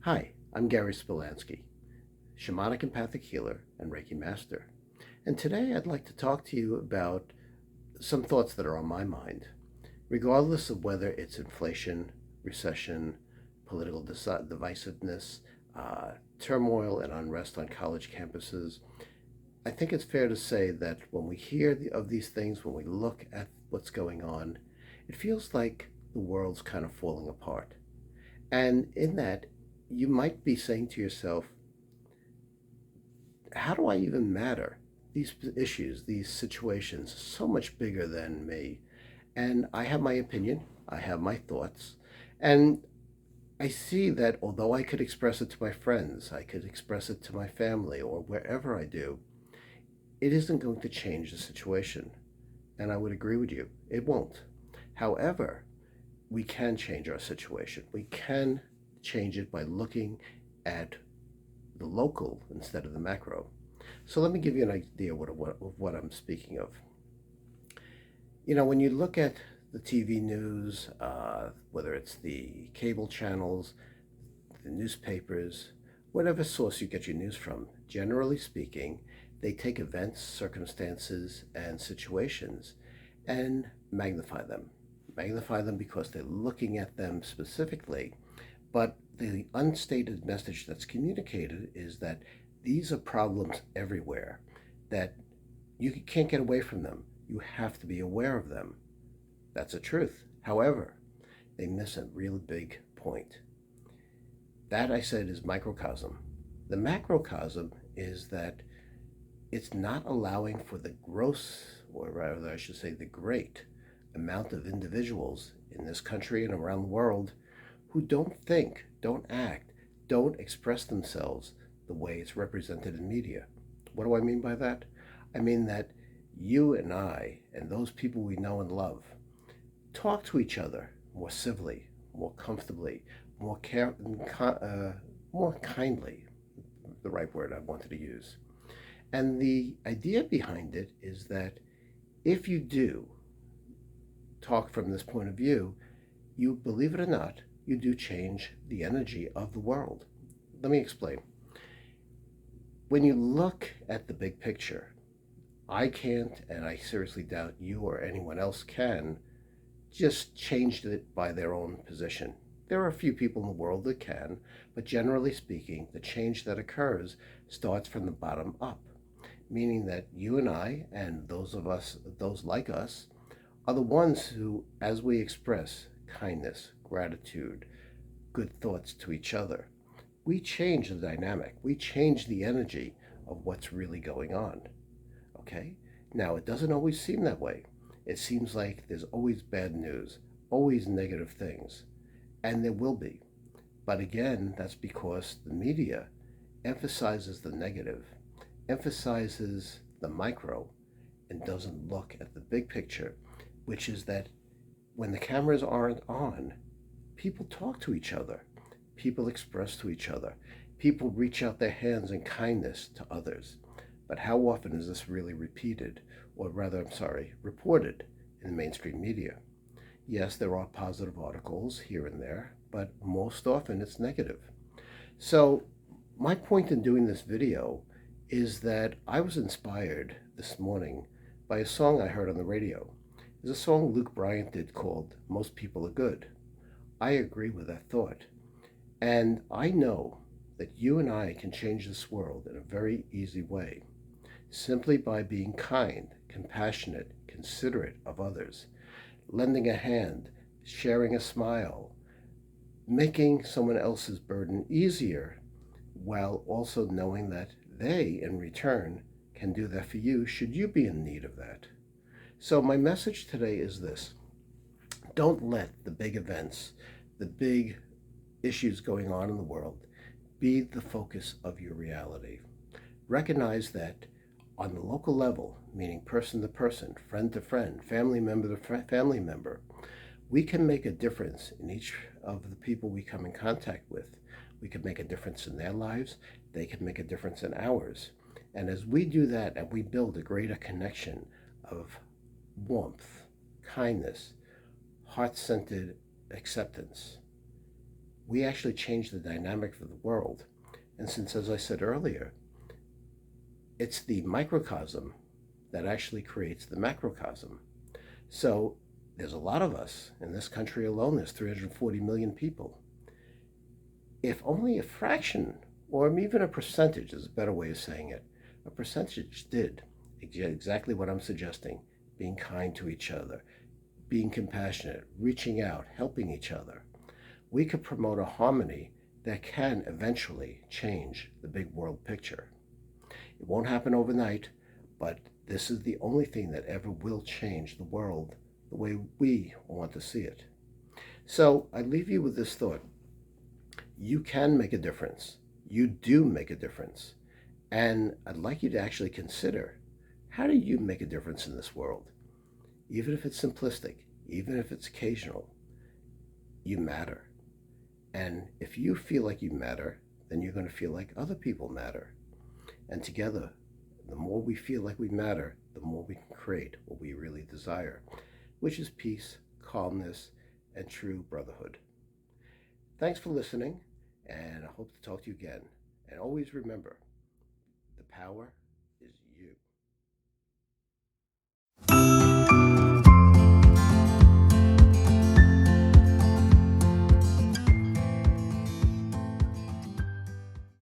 Hi, I'm Gary Spolansky, shamanic empathic healer and Reiki master. And today I'd like to talk to you about some thoughts that are on my mind, regardless of whether it's inflation, recession, political divisiveness, turmoil and unrest on college campuses. I think it's fair to say that when we hear of these things, when we look at what's going on, it feels like the world's kind of falling apart. And in that, you might be saying to yourself, how do I even matter? These issues, these situations, so much bigger than me. And I have my opinion, I have my thoughts, and I see that although I could express it to my friends, I could express it to my family, or wherever I do, it isn't going to change the situation. And I would agree with you, it won't. However, we can change our situation. We can change it by looking at the local instead of the macro. So let me give you an idea of what I'm speaking of. When you look at the TV news, whether it's the cable channels, the newspapers, whatever source you get your news from, generally speaking, they take events, circumstances, and situations and magnify them. Magnify them because they're looking at them specifically, but the unstated message that's communicated is that these are problems everywhere, that you can't get away from them. You have to be aware of them. That's the truth. However, they miss a real big point. That, I said, is microcosm. The macrocosm is that it's not allowing for the gross, or rather, I should say, the great amount of individuals in this country and around the world who don't think, don't act, don't express themselves the way it's represented in media. What do I mean by that? I mean that you and I and those people we know and love talk to each other more civilly, more comfortably, more kindly, the right word I wanted to use. And the idea behind it is that if you do talk from this point of view, you, believe it or not, you do change the energy of the world. Let me explain. When you look at the big picture, I can't, and I seriously doubt you or anyone else can, just change it by their own position. There are a few people in the world that can, but generally speaking, the change that occurs starts from the bottom up, meaning that you and I, and those like us, are the ones who, as we express kindness, gratitude, good thoughts to each other, we change the dynamic. We change the energy of what's really going on. Okay? Now, it doesn't always seem that way. It seems like there's always bad news, always negative things, and there will be. But again, that's because the media emphasizes the negative, emphasizes the micro, and doesn't look at the big picture, which is that when the cameras aren't on, people talk to each other, people express to each other, people reach out their hands in kindness to others. But how often is this really repeated, or rather, I'm sorry, reported in the mainstream media? Yes, there are positive articles here and there, but most often it's negative. So, my point in doing this video is that I was inspired this morning by a song I heard on the radio. There's a song Luke Bryant did called Most People Are Good. I agree with that thought. And I know that you and I can change this world in a very easy way, simply by being kind, compassionate, considerate of others, lending a hand, sharing a smile, making someone else's burden easier, while also knowing that they, in return, can do that for you should you be in need of that. So, my message today is this: don't let the big events, the big issues going on in the world, be the focus of your reality. Recognize that on the local level, meaning person to person, friend to friend, family member to family member, we can make a difference in each of the people we come in contact with. We can make a difference in their lives, they can make a difference in ours. And as we do that and we build a greater connection of warmth, kindness, heart centered acceptance, we actually change the dynamic of the world. And since, as I said earlier, it's the microcosm that actually creates the macrocosm. So there's a lot of us in this country alone. There's 340 million people. If only a fraction, or even a percentage is a better way of saying it, a percentage did exactly what I'm suggesting, being kind to each other, being compassionate, reaching out, helping each other, we could promote a harmony that can eventually change the big world picture. It won't happen overnight, but this is the only thing that ever will change the world the way we want to see it. So I leave you with this thought. You can make a difference. You do make a difference. And I'd like you to actually consider, how do you make a difference in this world? Even if it's simplistic, even if it's occasional, you matter. And if you feel like you matter, then you're going to feel like other people matter. And together, the more we feel like we matter, the more we can create what we really desire, which is peace, calmness, and true brotherhood. Thanks for listening, and I hope to talk to you again. And always remember, the power